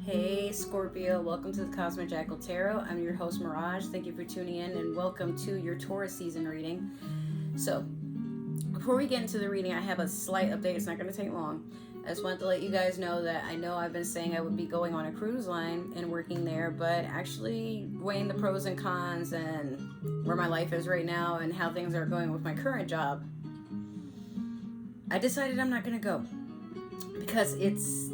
Hey Scorpio, welcome to the Cosmic Jackal Tarot. I'm your host Mirage. Thank you for tuning in and welcome to your Taurus season reading. So, before we get into the reading, I have a slight update. It's not going to take long. I just wanted to let you guys know that I know I've been saying I would be going on a cruise line and working there, but actually weighing the pros and cons and where my life is right now and how things are going with my current job, I decided I'm not going to go because it's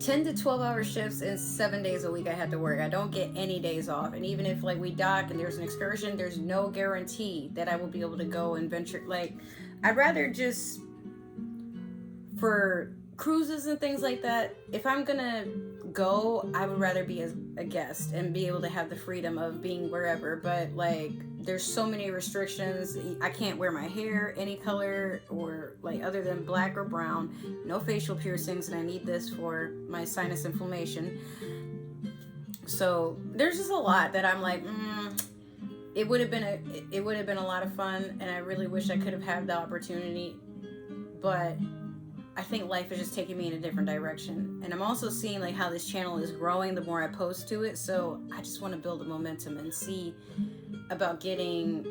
10 to 12 hour shifts and 7 days a week I had to work. I don't get any days off. And even if we dock and there's an excursion, there's no guarantee that I will be able to go and venture. I'd rather just, for cruises and things like that, if I'm gonna go, I would rather be a guest and be able to have the freedom of being wherever. But there's so many restrictions. I can't wear my hair any color or other than black or brown, no facial piercings, and I need this for my sinus inflammation. So there's just a lot that I'm like, it would have been a lot of fun, and I really wish I could have had the opportunity, but I think life is just taking me in a different direction. And I'm also seeing how this channel is growing the more I post to it. So I just want to build a momentum and see about getting,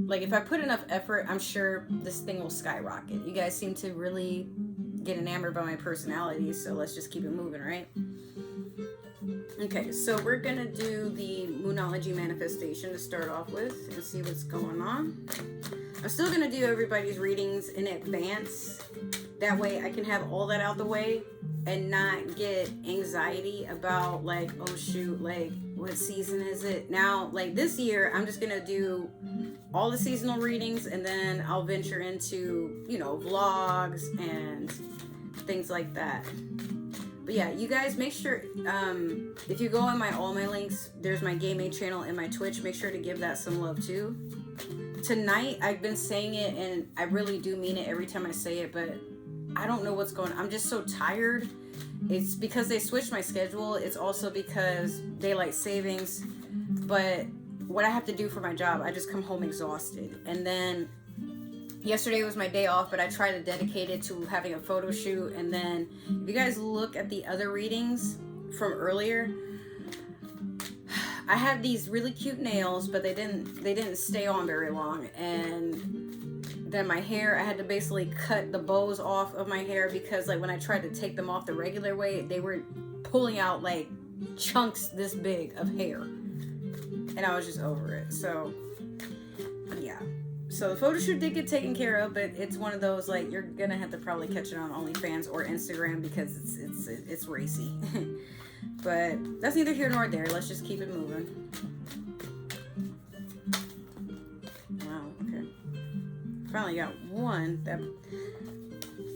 if I put enough effort, I'm sure this thing will skyrocket. You guys seem to really get enamored by my personality. So let's just keep it moving, right? Okay, so we're going to do the Moonology manifestation to start off with and see what's going on. I'm still going to do everybody's readings in advance. That way I can have all that out the way and not get anxiety about oh shoot, what season is it? Now, this year, I'm just going to do all the seasonal readings and then I'll venture into, vlogs and things like that. But yeah, you guys make sure, if you go on all my links, there's my gaming channel and my Twitch. Make sure to give that some love too. Tonight, I've been saying it and I really do mean it every time I say it, but I don't know what's going on. I'm just so tired. It's because they switched my schedule. It's also because daylight savings. But what I have to do for my job, I just come home exhausted. And then yesterday was my day off, but I try to dedicate it to having a photo shoot. And then if you guys look at the other readings from earlier, I had these really cute nails, but they didn't stay on very long. And then my hair, I had to basically cut the bows off of my hair because when I tried to take them off the regular way, they were pulling out chunks this big of hair. And I was just over it. So yeah. So the photo shoot did get taken care of, but it's one of those you're gonna have to probably catch it on OnlyFans or Instagram because it's racy. But that's neither here nor there. Let's just keep it moving. Wow, okay. Finally got one that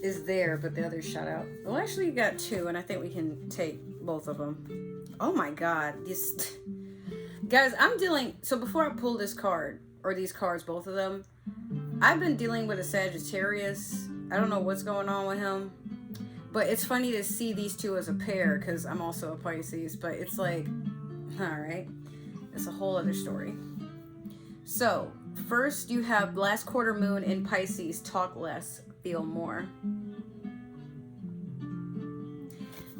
is there, but the other shot out. Well, actually, you got two, and I think we can take both of them. Oh my God, these guys! I'm dealing. So before I pull this card or these cards, both of them, I've been dealing with a Sagittarius. I don't know what's going on with him, but it's funny to see these two as a pair because I'm also a Pisces. But it's all right, it's a whole other story. So. First, you have last quarter moon in Pisces, talk less, feel more.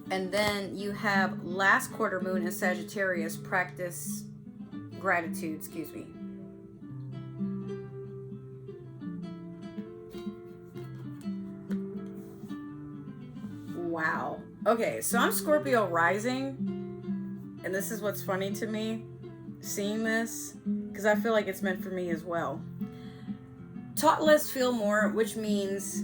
And then you have last quarter moon in Sagittarius, practice gratitude, excuse me. Wow. Okay, so I'm Scorpio rising, and this is what's funny to me, seeing this, because I feel like it's meant for me as well. Talk less, feel more, which means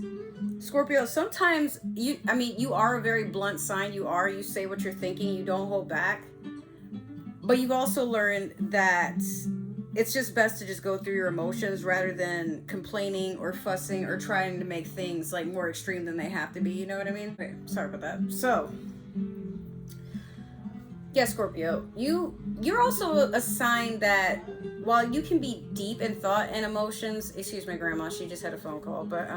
Scorpio, sometimes you are a very blunt sign. You say what you're thinking. You don't hold back. But you've also learned that it's just best to just go through your emotions rather than complaining or fussing or trying to make things more extreme than they have to be. You know what I mean? Okay, sorry about that. So, yeah, Scorpio, you're also a sign that while you can be deep in thought and emotions, excuse my grandma, she just had a phone call, but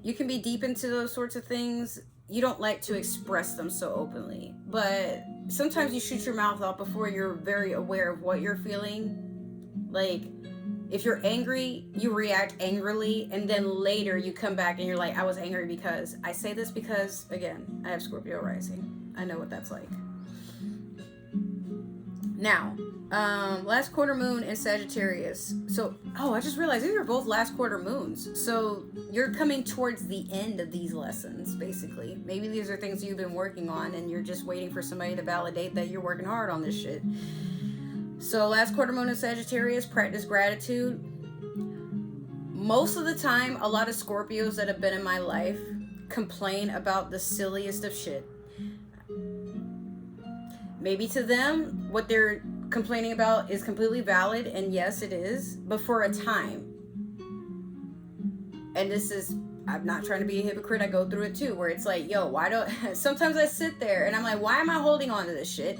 you can be deep into those sorts of things. You don't like to express them so openly, but sometimes you shoot your mouth off before you're very aware of what you're feeling. If you're angry, you react angrily, and then later you come back and you're like, I was angry because I say this because, again, I have Scorpio rising. I know what that's like. Now, last quarter moon in Sagittarius. So, I just realized these are both last quarter moons. So you're coming towards the end of these lessons, basically. Maybe these are things you've been working on and you're just waiting for somebody to validate that you're working hard on this shit. So last quarter moon in Sagittarius, practice gratitude. Most of the time, a lot of Scorpios that have been in my life complain about the silliest of shit. Maybe to them, what they're complaining about is completely valid, and yes, it is, but for a time. And this is, I'm not trying to be a hypocrite, I go through it too, where it's like, yo, why don't, sometimes I sit there and I'm like, why am I holding on to this shit?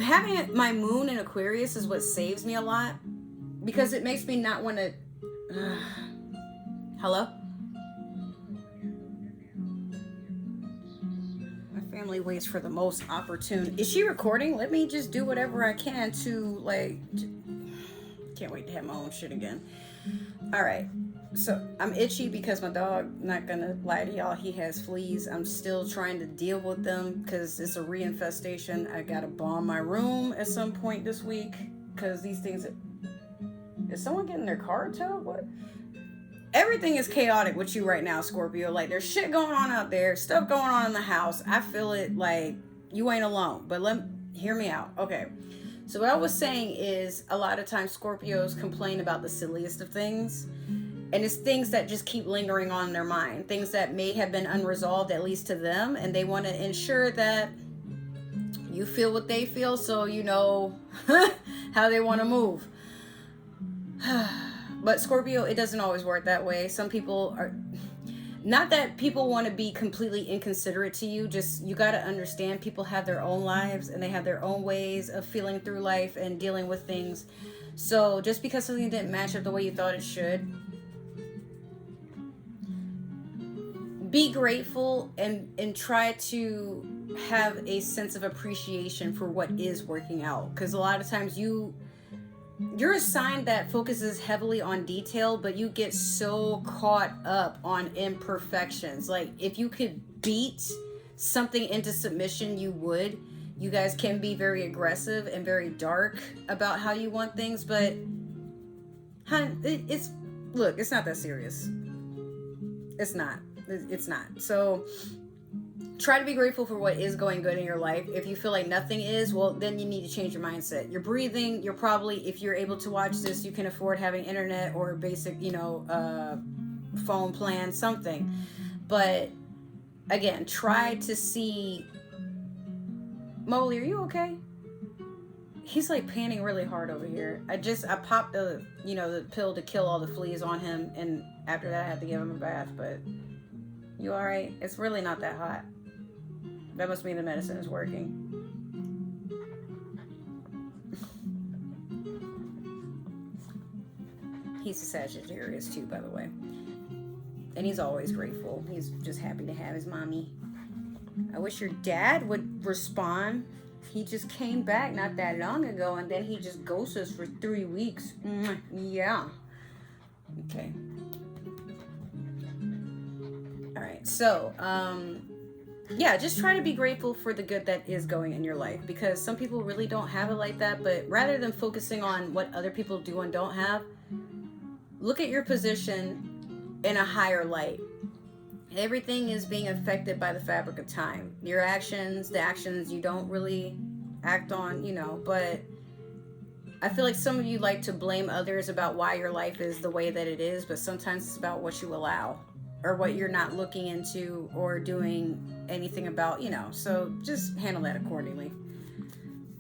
Having my moon in Aquarius is what saves me a lot, because it makes me not want to, hello? Family waits for the most opportune. Is she recording? Let me just do whatever I can to, like, can't wait to have my own shit again. All right, so I'm itchy because my dog, not gonna lie to y'all, he has fleas. I'm still trying to deal with them because it's a reinfestation. I gotta bomb my room at some point this week because these things, is someone getting their car towed? What? Everything is chaotic with you right now, Scorpio. Like, there's shit going on out there, stuff going on in the house. I feel it, like, you ain't alone. But hear me out. Okay. So what I was saying is, a lot of times Scorpios complain about the silliest of things. And it's things that just keep lingering on in their mind. Things that may have been unresolved, at least to them. And they want to ensure that you feel what they feel, so you know how they want to move. But Scorpio, it doesn't always work that way. Some people are, not that people want to be completely inconsiderate to you, just you got to understand people have their own lives and they have their own ways of feeling through life and dealing with things. So just because something didn't match up the way you thought it should, be grateful and try to have a sense of appreciation for what is working out. Because a lot of times you're a sign that focuses heavily on detail, but you get so caught up on imperfections. Like, if you could beat something into submission, you would. You guys can be very aggressive and very dark about how you want things, but it's not that serious. It's not. So try to be grateful for what is going good in your life. If you feel like nothing is, well, then you need to change your mindset. You're breathing. You're probably, if you're able to watch this, you can afford having internet or basic, phone plan, something. But again, try to see. Molly, are you okay? He's like panting really hard over here. I popped the pill to kill all the fleas on him, and after that I had to give him a bath. But you all right? It's really not that hot. That must mean the medicine is working. He's a Sagittarius too, by the way. And he's always grateful. He's just happy to have his mommy. I wish your dad would respond. He just came back not that long ago, and then he just ghosted us for 3 weeks. Yeah. Okay. All right. So, yeah, just try to be grateful for the good that is going in your life, because some people really don't have it like that. But rather than focusing on what other people do and don't have, look at your position in a higher light. Everything is being affected by the fabric of time. Your actions, the actions you don't really act on, but I feel like some of you like to blame others about why your life is the way that it is, but sometimes it's about what you allow or what you're not looking into or doing anything about, so just handle that accordingly.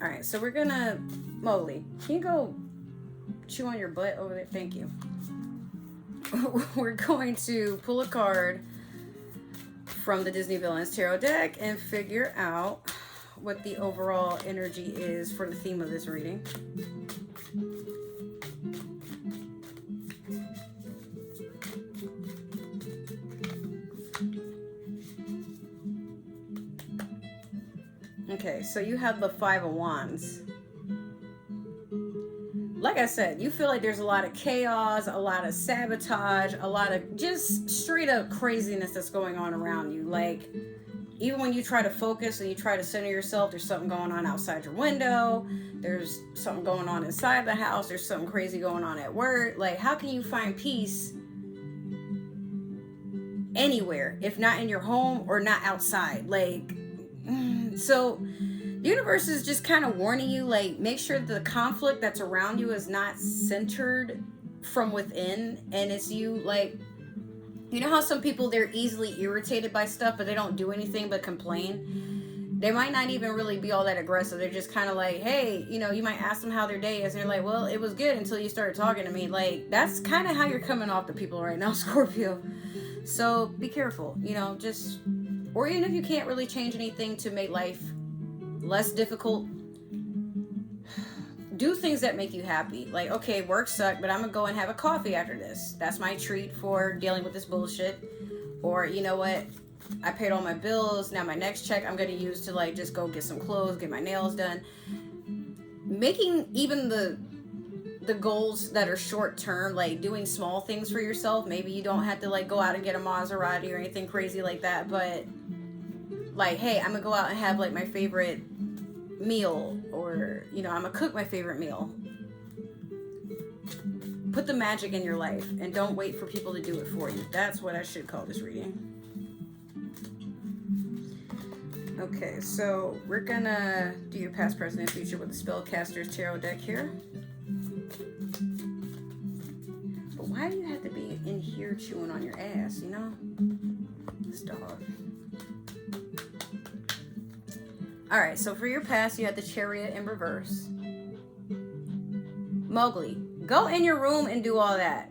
All right, so we're gonna, Molly, can you go chew on your butt over there? Thank you. We're going to pull a card from the Disney Villains Tarot deck and figure out what the overall energy is for the theme of this reading. Okay, so you have the Five of Wands. Like I said, you feel like there's a lot of chaos, a lot of sabotage, a lot of just straight up craziness that's going on around you. Like, even when you try to focus and you try to center yourself, there's something going on outside your window. There's something going on inside the house. There's something crazy going on at work. Like, how can you find peace anywhere if not in your home or not outside? Like, so the universe is just kind of warning you, like, make sure that the conflict that's around you is not centered from within, and it's you. Like, you know how some people, they're easily irritated by stuff, but they don't do anything but complain? They might not even really be all that aggressive. They're just kind of like, hey, you know, you might ask them how their day is, and they're like, well, it was good until you started talking to me. Like, that's kind of how you're coming off to people right now, Scorpio. So be careful, you know, just, or even if you can't really change anything to make life less difficult, do things that make you happy. Like, okay, work sucked, but I'm gonna go and have a coffee after this. That's my treat for dealing with this bullshit. Or, you know what, I paid all my bills, now my next check I'm gonna use to, like, just go get some clothes, get my nails done. Making even the goals that are short term, like doing small things for yourself. Maybe you don't have to, like, go out and get a Maserati or anything crazy like that, but like, hey, I'm gonna go out and have, like, my favorite meal, or, you know, I'm gonna cook my favorite meal. Put the magic in your life and don't wait for people to do it for you. That's what I should call this reading. Okay, so we're gonna do your past, present, and future with the Spellcaster's Tarot deck here. But why do you have to be in here chewing on your ass, you know? This dog. Alright, so for your past, you had the Chariot in reverse. Mowgli, go in your room and do all that.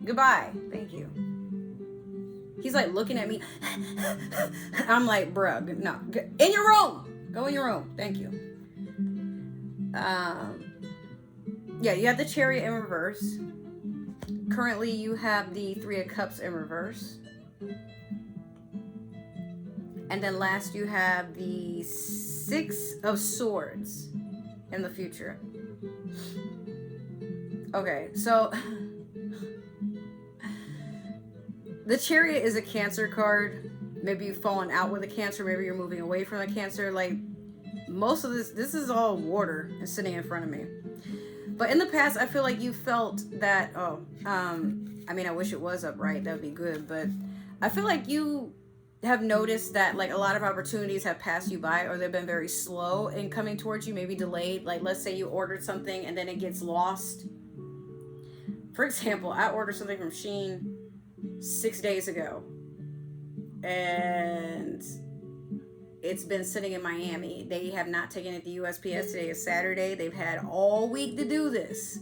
Goodbye. Thank you. He's like looking at me. I'm like, bruh, no. In your room. Go in your room. Thank you. Yeah, you have the Chariot in reverse. Currently, you have the Three of Cups in reverse. And then last, you have the Six of Swords in the future. Okay, so the Chariot is a Cancer card. Maybe you've fallen out with a Cancer. Maybe you're moving away from a Cancer. Like, most of this is all water and sitting in front of me. But in the past, I feel like you felt that, I mean, I wish it was upright. That would be good. But I feel like you have noticed that, like, a lot of opportunities have passed you by, or they've been very slow in coming towards you, maybe delayed. Like, let's say you ordered something and then it gets lost. For example, I ordered something from Shein 6 days ago, and it's been sitting in Miami. They have not taken it to USPS. Today is Saturday. They've had all week to do this.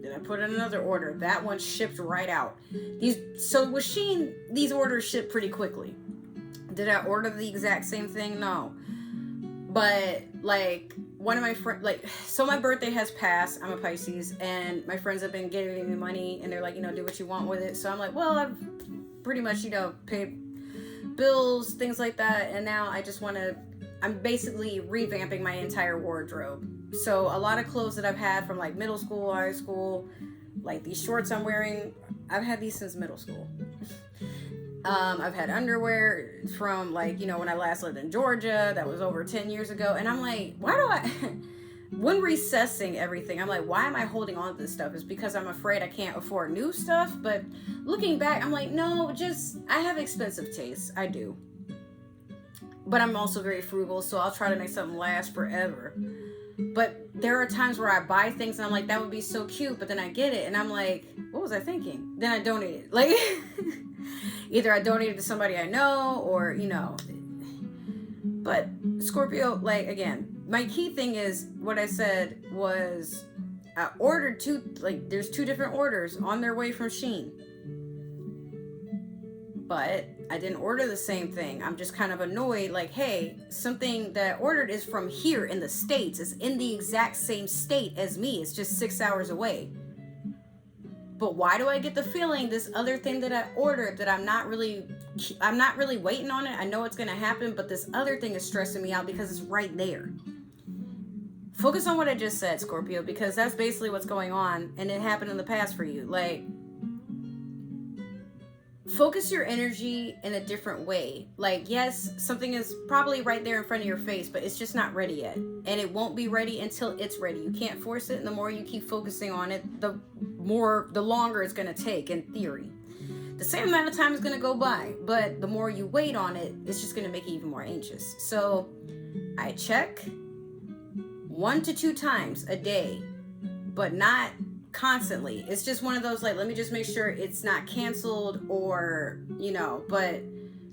Then I put in another order. That one shipped right out. So with Shein, these orders ship pretty quickly. Did I order the exact same thing? No. But, like, one of my friends, like, so my birthday has passed. I'm a Pisces, and my friends have been giving me money, and they're like, you know, do what you want with it. So I'm like, well, I've pretty much, you know, paid bills, things like that, and now I just want to, I'm basically revamping my entire wardrobe. So a lot of clothes that I've had from, like, middle school, high school, like these shorts I'm wearing, I've had these since middle school. I've had underwear from, like, you know, when I last lived in Georgia. That was over 10 years ago. And I'm like, why do I, when recessing everything, I'm like, why am I holding on to this stuff? It's because I'm afraid I can't afford new stuff. But looking back, I'm like, no, just, I have expensive tastes. I do. But I'm also very frugal, so I'll try to make something last forever. But there are times where I buy things and I'm like, that would be so cute. But then I get it and I'm like, what was I thinking? Then I donate it. Like, either I donate it to somebody I know, or, you know. But Scorpio, like, again, my key thing is what I said was I ordered there's two different orders on their way from Shein. But I didn't order the same thing. I'm just kind of annoyed, like, hey, something that I ordered is from here in the States. It's in the exact same state as me. It's just 6 hours away. But why do I get the feeling this other thing that I ordered that I'm not really waiting on it? I know it's going to happen, but this other thing is stressing me out because it's right there. Focus on what I just said, Scorpio, because that's basically what's going on, and it happened in the past for you. Like, focus your energy in a different way. Like, yes, something is probably right there in front of your face, but it's just not ready yet. And it won't be ready until it's ready. You can't force it. And the more you keep focusing on it, the longer it's going to take, in theory. The same amount of time is going to go by, but the more you wait on it, it's just going to make you even more anxious. So I check 1 to 2 times a day, but not constantly. It's just one of those, like, let me just make sure it's not canceled, or, you know, but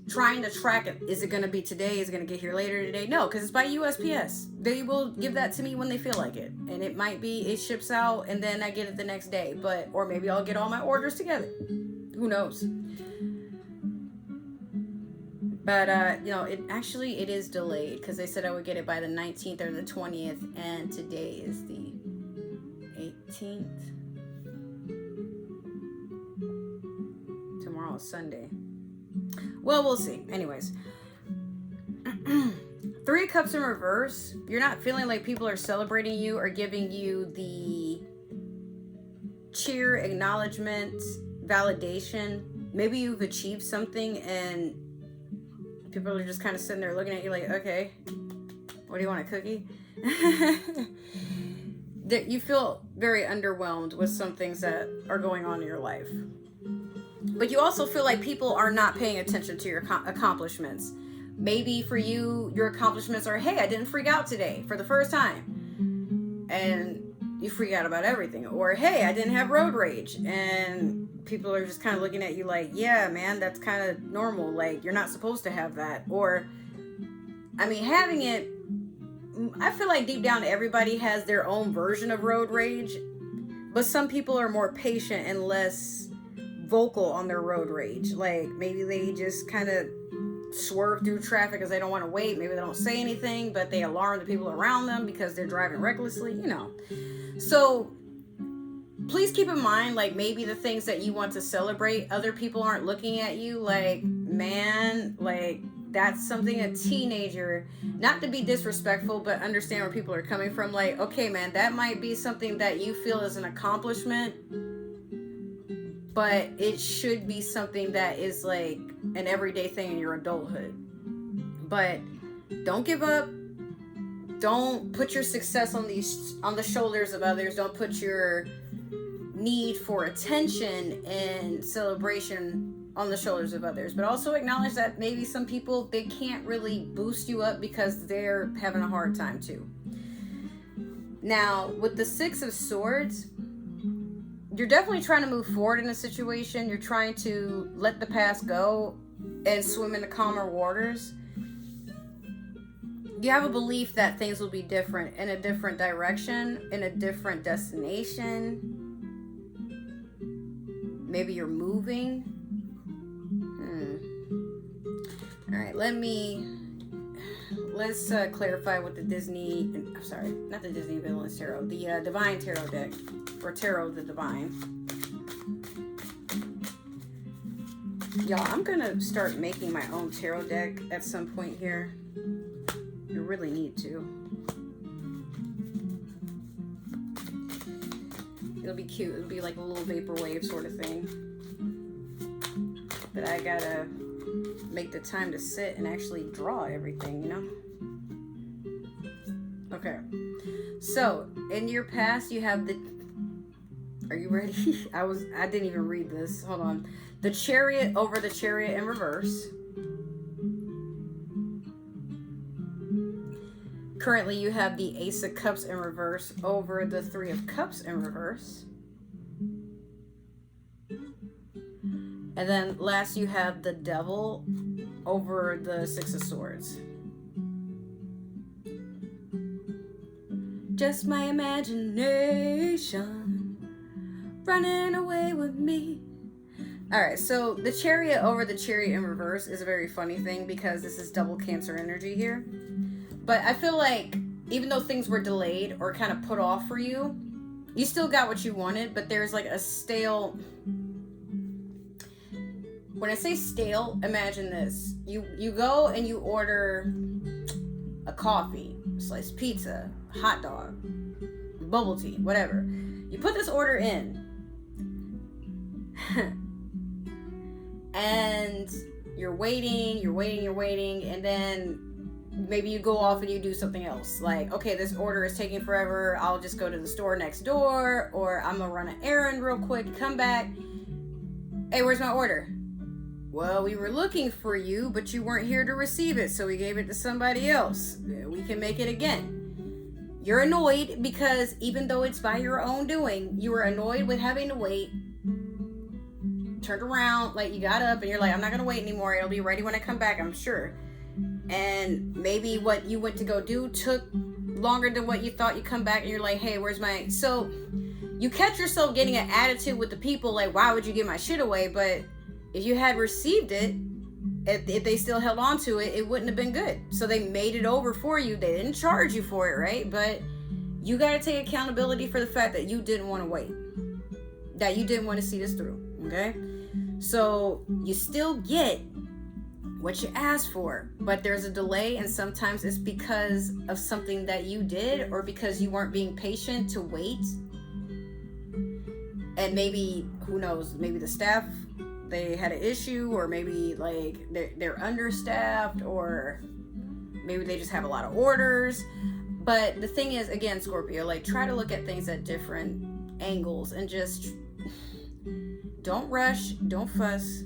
trying to track it. Is it going to be today? Is it going to get here later today? No, because it's by USPS. They will give that to me when they feel like it. And it might be it ships out and then I get it the next day, but, or maybe I'll get all my orders together. Who knows? But, you know, it is delayed, because they said I would get it by the 19th or the 20th, and today is the 18th. Tomorrow is Sunday. Well, we'll see. Anyways. 3 of Cups in reverse. You're not feeling like people are celebrating you or giving you the cheer, acknowledgement, validation. Maybe you've achieved something and people are just kind of sitting there looking at you like, okay, what do you want, a cookie? That you feel very underwhelmed with some things that are going on in your life. But you also feel like people are not paying attention to your accomplishments. Maybe for you, your accomplishments are, hey, I didn't freak out today for the first time. And you freak out about everything. Or, hey, I didn't have road rage. And people are just kind of looking at you like, yeah, man, that's kind of normal. Like, you're not supposed to have that. Or, I mean, having it, I feel like deep down everybody has their own version of road rage. But some people are more patient and less vocal on their road rage. Like, maybe they just kind of swerve through traffic because they don't want to wait. Maybe they don't say anything, but they alarm the people around them because they're driving recklessly, you know. So please keep in mind, like, maybe the things that you want to celebrate, other people aren't looking at you like, man, like, that's something a teenager, not to be disrespectful, but understand where people are coming from. Like, okay, man, that might be something that you feel is an accomplishment, but it should be something that is like an everyday thing in your adulthood. But don't give up. Don't put your success on the shoulders of others. Don't put your need for attention and celebration on the shoulders of others. But also acknowledge that maybe some people, they can't really boost you up because they're having a hard time too. Now, with the 6 of Swords, you're definitely trying to move forward in a situation. You're trying to let the past go and swim in the calmer waters. You have a belief that things will be different, in a different direction, in a different destination. Maybe you're moving. All right, let's clarify what the Disney, I'm sorry, not the Disney Villains Tarot, the Divine Tarot deck, or Tarot of the Divine. Y'all, I'm gonna start making my own tarot deck at some point here. You really need to. It'll be cute. It'll be like a little vaporwave sort of thing. But I gotta make the time to sit and actually draw everything, you know? Okay. So, in your past, you have the... Are you ready? I didn't even read this. Hold on. The Chariot over the Chariot in reverse. Currently, you have the Ace of Cups in reverse over the 3 of Cups in reverse. And then last, you have the Devil over the 6 of Swords. Just my imagination running away with me. Alright, so the Chariot over the Chariot in reverse is a very funny thing because this is double Cancer energy here. But I feel like even though things were delayed or kind of put off for you, you still got what you wanted, but there's like a stale... When I say stale, imagine this. You go and you order a coffee, a sliced pizza, a hot dog, bubble tea, whatever. You put this order in. and you're waiting, and then maybe you go off and you do something else. Like, okay, this order is taking forever. I'll just go to the store next door, or I'm gonna run an errand real quick, come back. Hey, where's my order? Well, we were looking for you, but you weren't here to receive it, so we gave it to somebody else. We can make it again. You're annoyed because even though it's by your own doing, you were annoyed with having to wait. Turned around, like you got up and you're like, I'm not gonna wait anymore. It'll be ready when I come back, I'm sure. And maybe what you went to go do took longer than what you thought. You come back and you're like, hey, where's my... So you catch yourself getting an attitude with the people like, why would you give my shit away? But if you had received it, if they still held on to it, it wouldn't have been good. So they made it over for you. They didn't charge you for it, right? But you got to take accountability for the fact that you didn't want to wait, that you didn't want to see this through, okay? So you still get what you asked for, but there's a delay, and sometimes it's because of something that you did or because you weren't being patient to wait. And maybe, who knows, maybe the staff, they had an issue, or maybe like they're understaffed, or maybe they just have a lot of orders. But the thing is, again, Scorpio, like, try to look at things at different angles and just don't rush, don't fuss.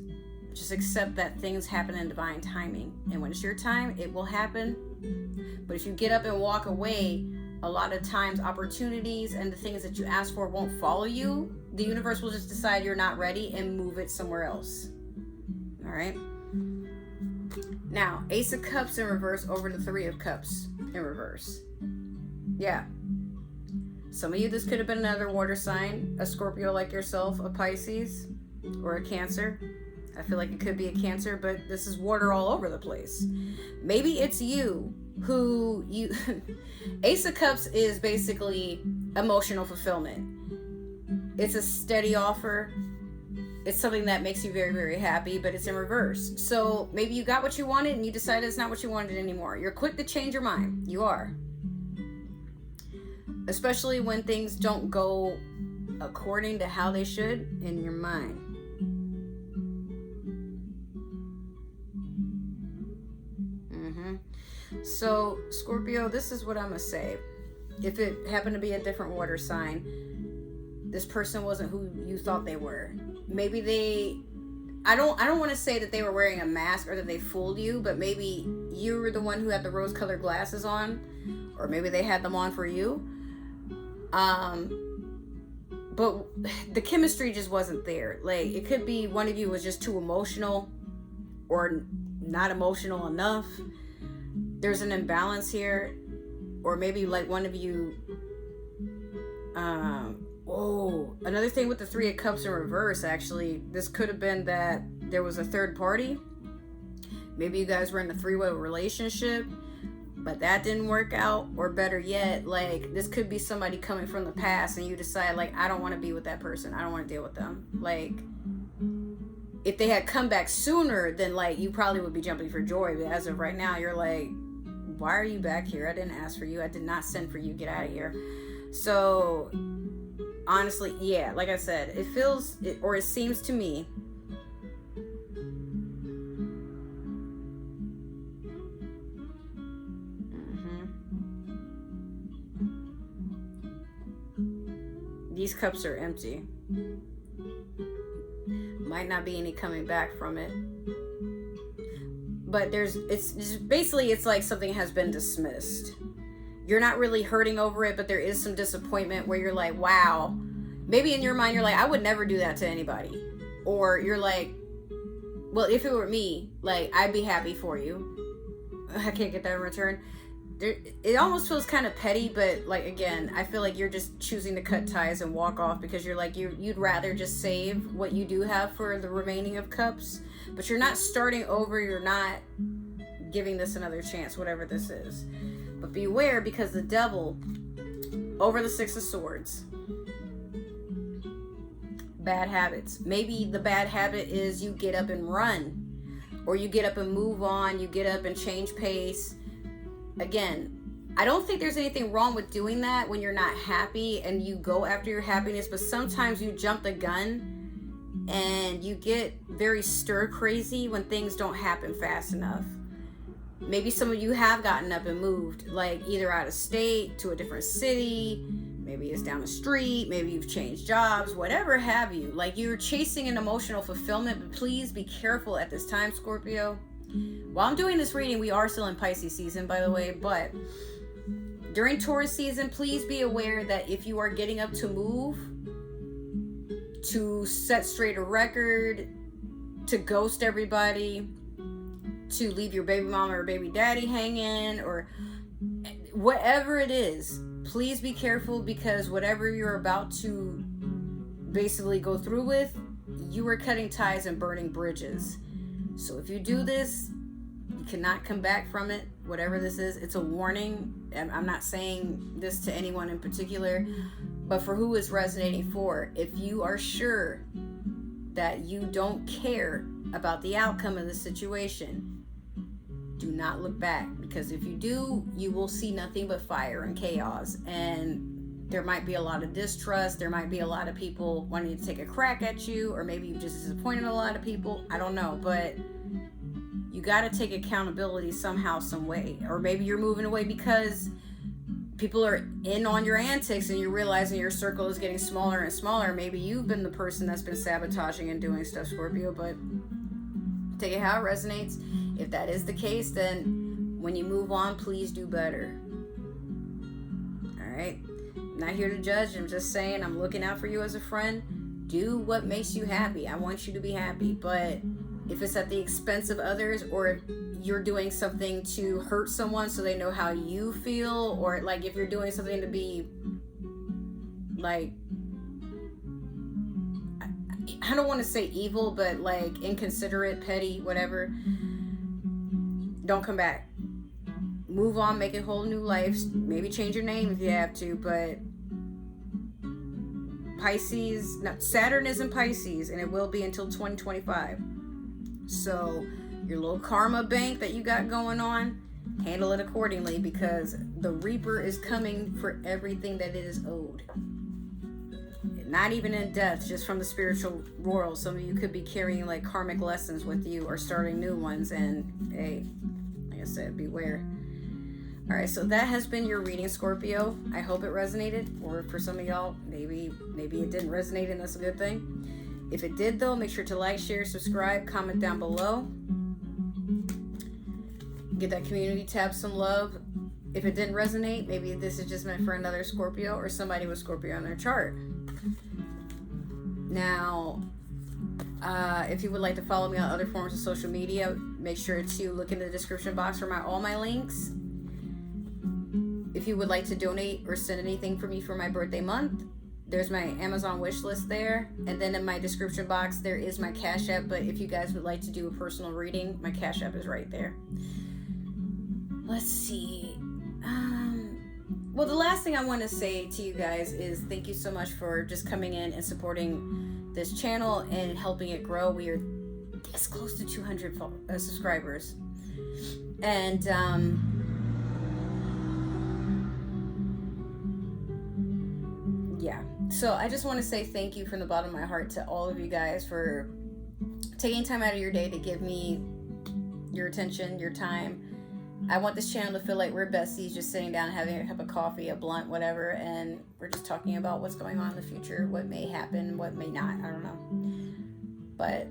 Just accept that things happen in divine timing. And when it's your time, it will happen. But if you get up and walk away, a lot of times opportunities and the things that you ask for won't follow you. The universe will just decide you're not ready and move it somewhere else. All right. Now, Ace of Cups in reverse over the Three of Cups in reverse. Yeah. Some of you, this could have been another water sign, a Scorpio like yourself, a Pisces, or a Cancer. I feel like it could be a Cancer, but this is water all over the place. Maybe it's you who you... Ace of Cups is basically emotional fulfillment. It's a steady offer. It's something that makes you very, very happy, but it's in reverse. So maybe you got what you wanted and you decided it's not what you wanted anymore. You're quick to change your mind. You are. Especially when things don't go according to how they should in your mind. So, Scorpio, this is what I'm going to say. If it happened to be a different water sign, this person wasn't who you thought they were. Maybe they... I don't want to say that they were wearing a mask or that they fooled you, but maybe you were the one who had the rose-colored glasses on, or maybe they had them on for you. But the chemistry just wasn't there. Like, it could be one of you was just too emotional or not emotional enough. There's an imbalance here, or maybe like one of you, another thing with the Three of Cups in reverse, actually, this could have been that there was a third party. Maybe you guys were in a three-way relationship, but that didn't work out. Or better yet, like, this could be somebody coming from the past and you decide, like, I don't want to be with that person. I don't want to deal with them. Like, if they had come back sooner, then like you probably would be jumping for joy. But as of right now, you're like, why are you back here? I didn't ask for you. I did not send for you. Get out of here. So honestly, yeah, like I said, it feels, or it seems to me, these cups are empty. Might not be any coming back from it. But it's just basically, it's like something has been dismissed. You're not really hurting over it, but there is some disappointment where you're like, wow. Maybe in your mind, you're like, I would never do that to anybody. Or you're like, well, if it were me, like, I'd be happy for you. I can't get that in return. It almost feels kind of petty, but like, again, I feel like you're just choosing to cut ties and walk off because you're like, you'd rather just save what you do have for the remaining of cups, but you're not starting over. You're not giving this another chance, whatever this is. But beware, because the devil over the Six of Swords, bad habits. Maybe the bad habit is you get up and run, or you get up and move on. You get up and change pace. Again, I don't think there's anything wrong with doing that when you're not happy and you go after your happiness, but sometimes you jump the gun and you get very stir crazy when things don't happen fast enough. Maybe some of you have gotten up and moved, like either out of state to a different city, maybe it's down the street, maybe you've changed jobs, whatever have you. Like you're chasing an emotional fulfillment, but please be careful at this time, Scorpio. While I'm doing this reading, we are still in Pisces season, by the way, but during Taurus season, please be aware that if you are getting up to move, to set straight a record, to ghost everybody, to leave your baby mama or baby daddy hanging, or whatever it is, please be careful, because whatever you're about to basically go through with, you are cutting ties and burning bridges. So if you do this, you cannot come back from it. Whatever this is, it's a warning. I'm not saying this to anyone in particular, but for who is resonating for, if you are sure that you don't care about the outcome of the situation, do not look back, because if you do, you will see nothing but fire and chaos, and there might be a lot of distrust. There might be a lot of people wanting to take a crack at you, or maybe you just disappointed a lot of people. I don't know, but you got to take accountability somehow, some way. Or maybe you're moving away because people are in on your antics and you're realizing your circle is getting smaller and smaller. Maybe you've been the person that's been sabotaging and doing stuff, Scorpio, but take it how it resonates. If that is the case, then when you move on, please do better. All right? I'm not here to judge. I'm just saying I'm looking out for you as a friend. Do what makes you happy. I want you to be happy, but if it's at the expense of others, or if you're doing something to hurt someone so they know how you feel, or like if you're doing something to be like, I don't want to say evil, but like inconsiderate, petty, whatever, don't come back. Move on, make a whole new life, maybe change your name if you have to, but Pisces, no, Saturn is in Pisces, and it will be until 2025. So your little karma bank that you got going on, handle it accordingly, because the Reaper is coming for everything that it is owed. Not even in death, just from the spiritual world. Some of you could be carrying like karmic lessons with you, or starting new ones, and hey, like I said, beware. All right, so that has been your reading, Scorpio. I hope it resonated, or for some of y'all, maybe it didn't resonate, and that's a good thing. If it did, though, make sure to like, share, subscribe, comment down below. Get that community tab some love. If it didn't resonate, maybe this is just meant for another Scorpio, or somebody with Scorpio on their chart. Now, if you would like to follow me on other forms of social media, make sure to look in the description box for all my links. If you would like to donate or send anything for me for my birthday month, there's my Amazon wish list there. And then in my description box, there is my Cash App. But if you guys would like to do a personal reading, my Cash App is right there. Let's see. Well, the last thing I want to say to you guys is thank you so much for just coming in and supporting this channel and helping it grow. We are this close to 200 subscribers. And yeah, so I just want to say thank you from the bottom of my heart to all of you guys for taking time out of your day to give me your attention, your time. I want this channel to feel like we're besties, just sitting down, having a cup of coffee, a blunt, whatever, and we're just talking about what's going on in the future, what may happen, what may not, I don't know. But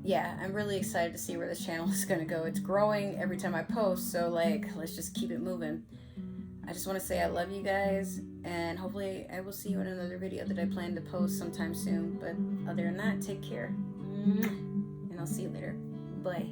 yeah, I'm really excited to see where this channel is going to go. It's growing every time I post, so like, let's just keep it moving. I just want to say I love you guys, and hopefully I will see you in another video that I plan to post sometime soon. But other than that, take care, and I'll see you later. Bye.